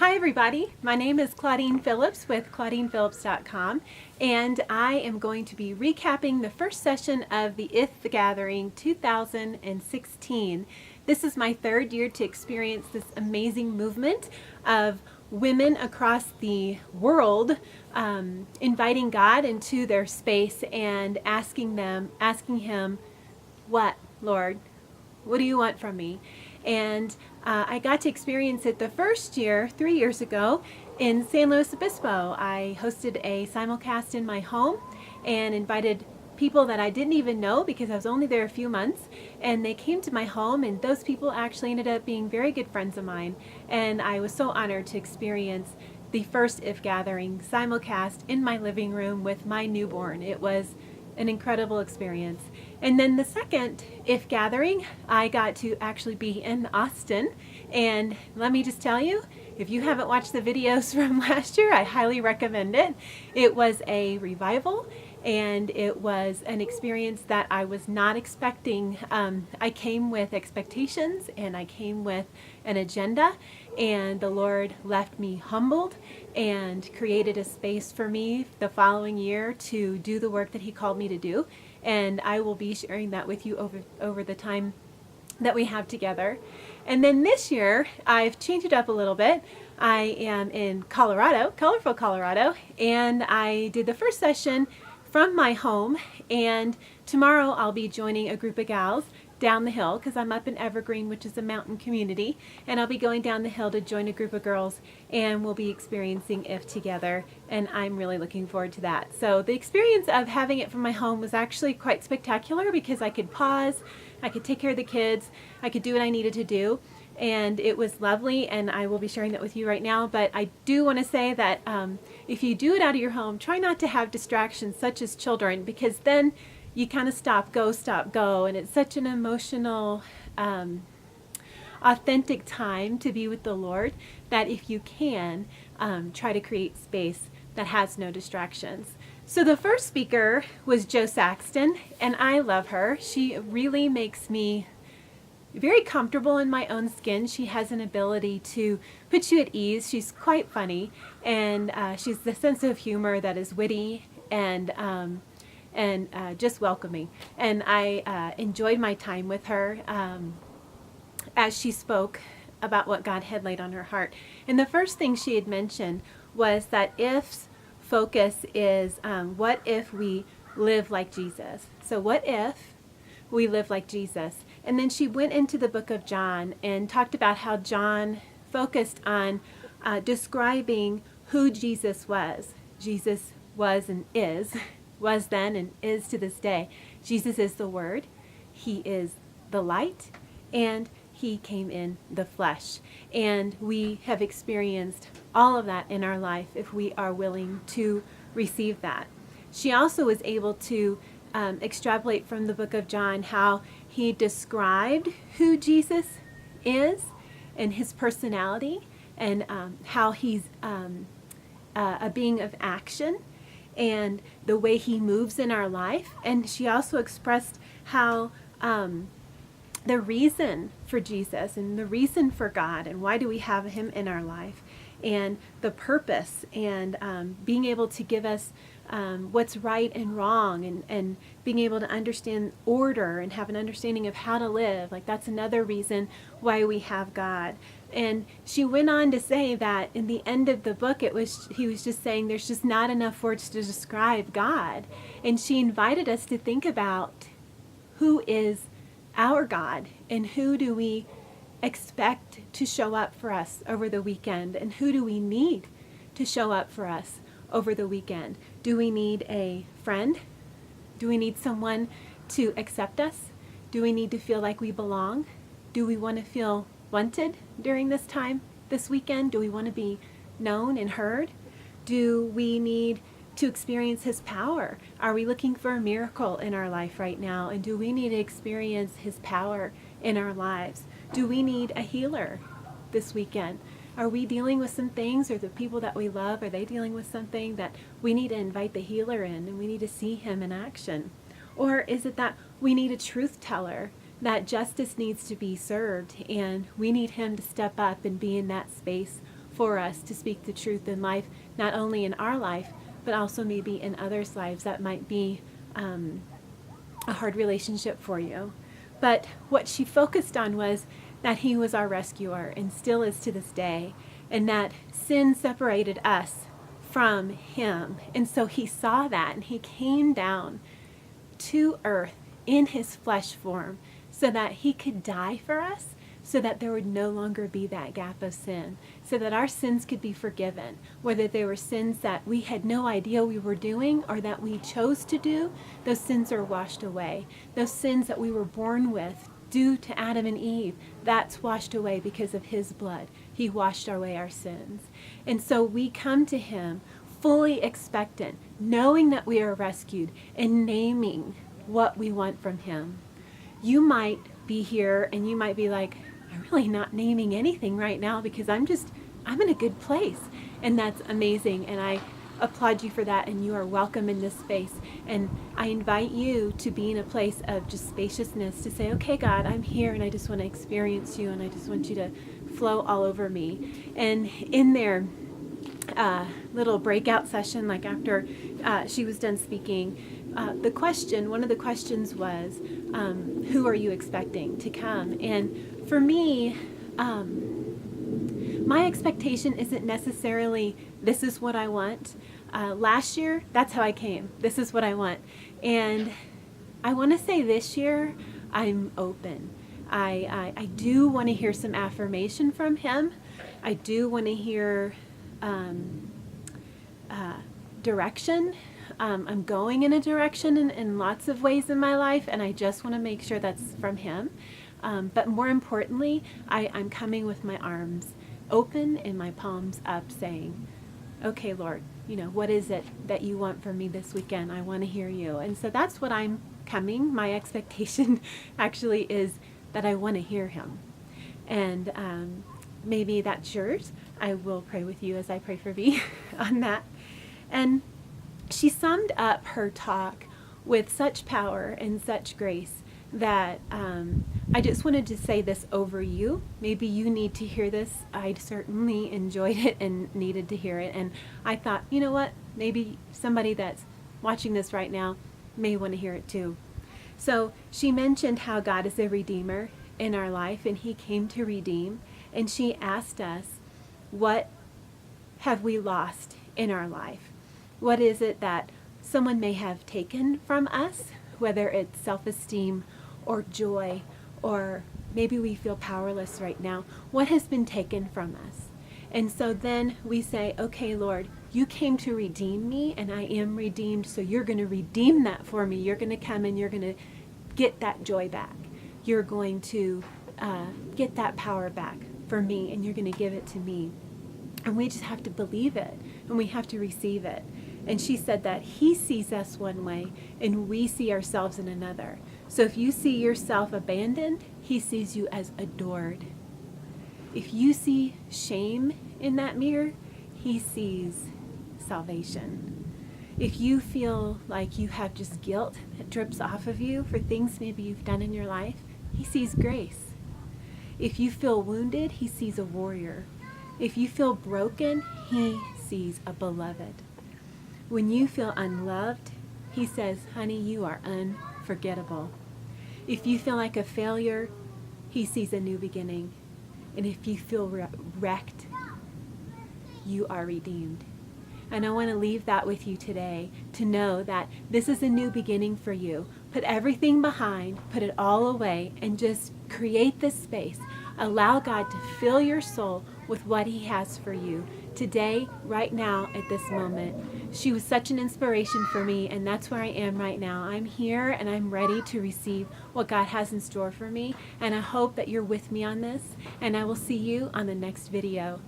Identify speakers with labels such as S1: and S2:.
S1: Hi everybody, my name is Claudine Phillips with ClaudinePhillips.com, and I am going to be recapping the first session of the IF Gathering 2016. This is my third year to experience this amazing movement of women across the world inviting God into their space and asking Him, "What, Lord? What do you want from me?" And I got to experience it the first year, 3 years ago, in San Luis Obispo. I hosted a simulcast in my home and invited people that I didn't even know because I was only there a few months, and they came to my home, and those people actually ended up being very good friends of mine, and I was so honored to experience the first IF Gathering simulcast in my living room with my newborn. It was an incredible experience. And then the second IF Gathering, I got to actually be in Austin, and let me just tell you, if you haven't watched the videos from last year, I highly recommend it. It was a revival, and it was an experience that I was not expecting. I came with expectations, and I came with an agenda, and the Lord left me humbled and created a space for me the following year to do the work that He called me to do. And I will be sharing that with you over the time that we have together. And then this year, I've changed it up a little bit. I am in Colorado, colorful Colorado, and I did the first session from my home, and tomorrow I'll be joining a group of gals down the hill because I'm up in Evergreen, which is a mountain community, and I'll be going down the hill to join a group of girls, and we'll be experiencing IF together, and I'm really looking forward to that. So the experience of having it from my home was actually quite spectacular because I could pause, I could take care of the kids, I could do what I needed to do, and it was lovely, and I will be sharing that with you right now. But I do want to say that if you do it out of your home, try not to have distractions such as children, because then you kind of stop, go, and it's such an emotional, authentic time to be with the Lord that if you can, try to create space that has no distractions. So the first speaker was Jo Saxton, and I love her. She really makes me very comfortable in my own skin. She has an ability to put you at ease. She's quite funny, and she's the sense of humor that is witty and just welcoming. And I enjoyed my time with her as she spoke about what God had laid on her heart. And the first thing she had mentioned was that IF's focus is what if we live like Jesus? So what if we live like Jesus? And then she went into the book of John and talked about how John focused on describing who Jesus was. Jesus was and is, was then and is to this day. Jesus is the Word, He is the light, and He came in the flesh. And we have experienced all of that in our life if we are willing to receive that. She also was able to extrapolate from the book of John how he described who Jesus is and His personality, and how He's a being of action and the way He moves in our life. And she also expressed how the reason for Jesus and the reason for God and why do we have Him in our life, and the purpose, and being able to give us what's right and wrong, and being able to understand order and have an understanding of how to live. Like, that's another reason why we have God. And she went on to say that in the end of the book, he was just saying there's just not enough words to describe God. And she invited us to think about who is our God, and who do we expect to show up for us over the weekend, and who do we need to show up for us over the weekend. Do we need a friend? Do we need someone to accept us? Do we need to feel like we belong? Do we want to feel wanted during this time, this weekend? Do we want to be known and heard? Do we need to experience His power? Are we looking for a miracle in our life right now? And do we need to experience His power in our lives? Do we need a healer this weekend? Are we dealing with some things, or the people that we love, are they dealing with something that we need to invite the healer in, and we need to see Him in action? Or is it that we need a truth teller, that justice needs to be served, and we need Him to step up and be in that space for us to speak the truth in life, not only in our life, but also maybe in others' lives that might be a hard relationship for you. But what she focused on was that he was our rescuer and still is to this day, and that sin separated us from him. And so he saw that, and he came down to earth in his flesh form so that he could die for us, so that there would no longer be that gap of sin, so that our sins could be forgiven, whether they were sins that we had no idea we were doing or that we chose to do. Those sins are washed away. Those sins that we were born with due to Adam and Eve, that's washed away because of his blood. He washed away our sins. And so we come to him fully expectant, knowing that we are rescued and naming what we want from him. You might be here and you might be like, I'm really not naming anything right now because I'm in a good place. And that's amazing. And I applaud you for that. And you are welcome in this space. And I invite you to be in a place of just spaciousness, to say, okay, God, I'm here and I just want to experience you and I just want you to flow all over me. And in their little breakout session, like after she was done speaking, one of the questions was, who are you expecting to come? And for me, my expectation isn't necessarily, this is what I want. Last year, that's how I came. This is what I want. And I want to say this year, I'm open. I do want to hear some affirmation from him. I do want to hear direction. I'm going in a direction in lots of ways in my life, and I just want to make sure that's from him. But more importantly, I'm coming with my arms open and my palms up saying, okay, Lord, what is it that you want from me this weekend? I want to hear you. And so that's what I'm coming. My expectation actually is that I want to hear him. And maybe that's yours. I will pray with you as I pray for V on that. And she summed up her talk with such power and such grace that I just wanted to say this over you. Maybe you need to hear this. I certainly enjoyed it and needed to hear it. And I thought, you know what? Maybe somebody that's watching this right now may want to hear it too. So she mentioned how God is a redeemer in our life and he came to redeem. And she asked us, what have we lost in our life? What is it that someone may have taken from us, whether it's self-esteem or joy, or maybe we feel powerless right now? What has been taken from us? And so then we say, okay, Lord, you came to redeem me and I am redeemed, so you're going to redeem that for me. You're going to come and you're going to get that joy back. You're going to get that power back for me and you're going to give it to me. And we just have to believe it and we have to receive it. And she said that he sees us one way and we see ourselves in another. So if you see yourself abandoned, he sees you as adored. If you see shame in that mirror, he sees salvation. If you feel like you have just guilt that drips off of you for things maybe you've done in your life, he sees grace. If you feel wounded, he sees a warrior. If you feel broken, he sees a beloved. When you feel unloved, he says, honey, you are unforgettable. If you feel like a failure, he sees a new beginning. And if you feel wrecked, you are redeemed. And I want to leave that with you today, to know that this is a new beginning for you. Put everything behind, put it all away, and just create this space. Allow God to fill your soul with what he has for you today, right now, at this moment. She was such an inspiration for me, and that's where I am right now. I'm here and I'm ready to receive what God has in store for me, and I hope that you're with me on this, and I will see you on the next video.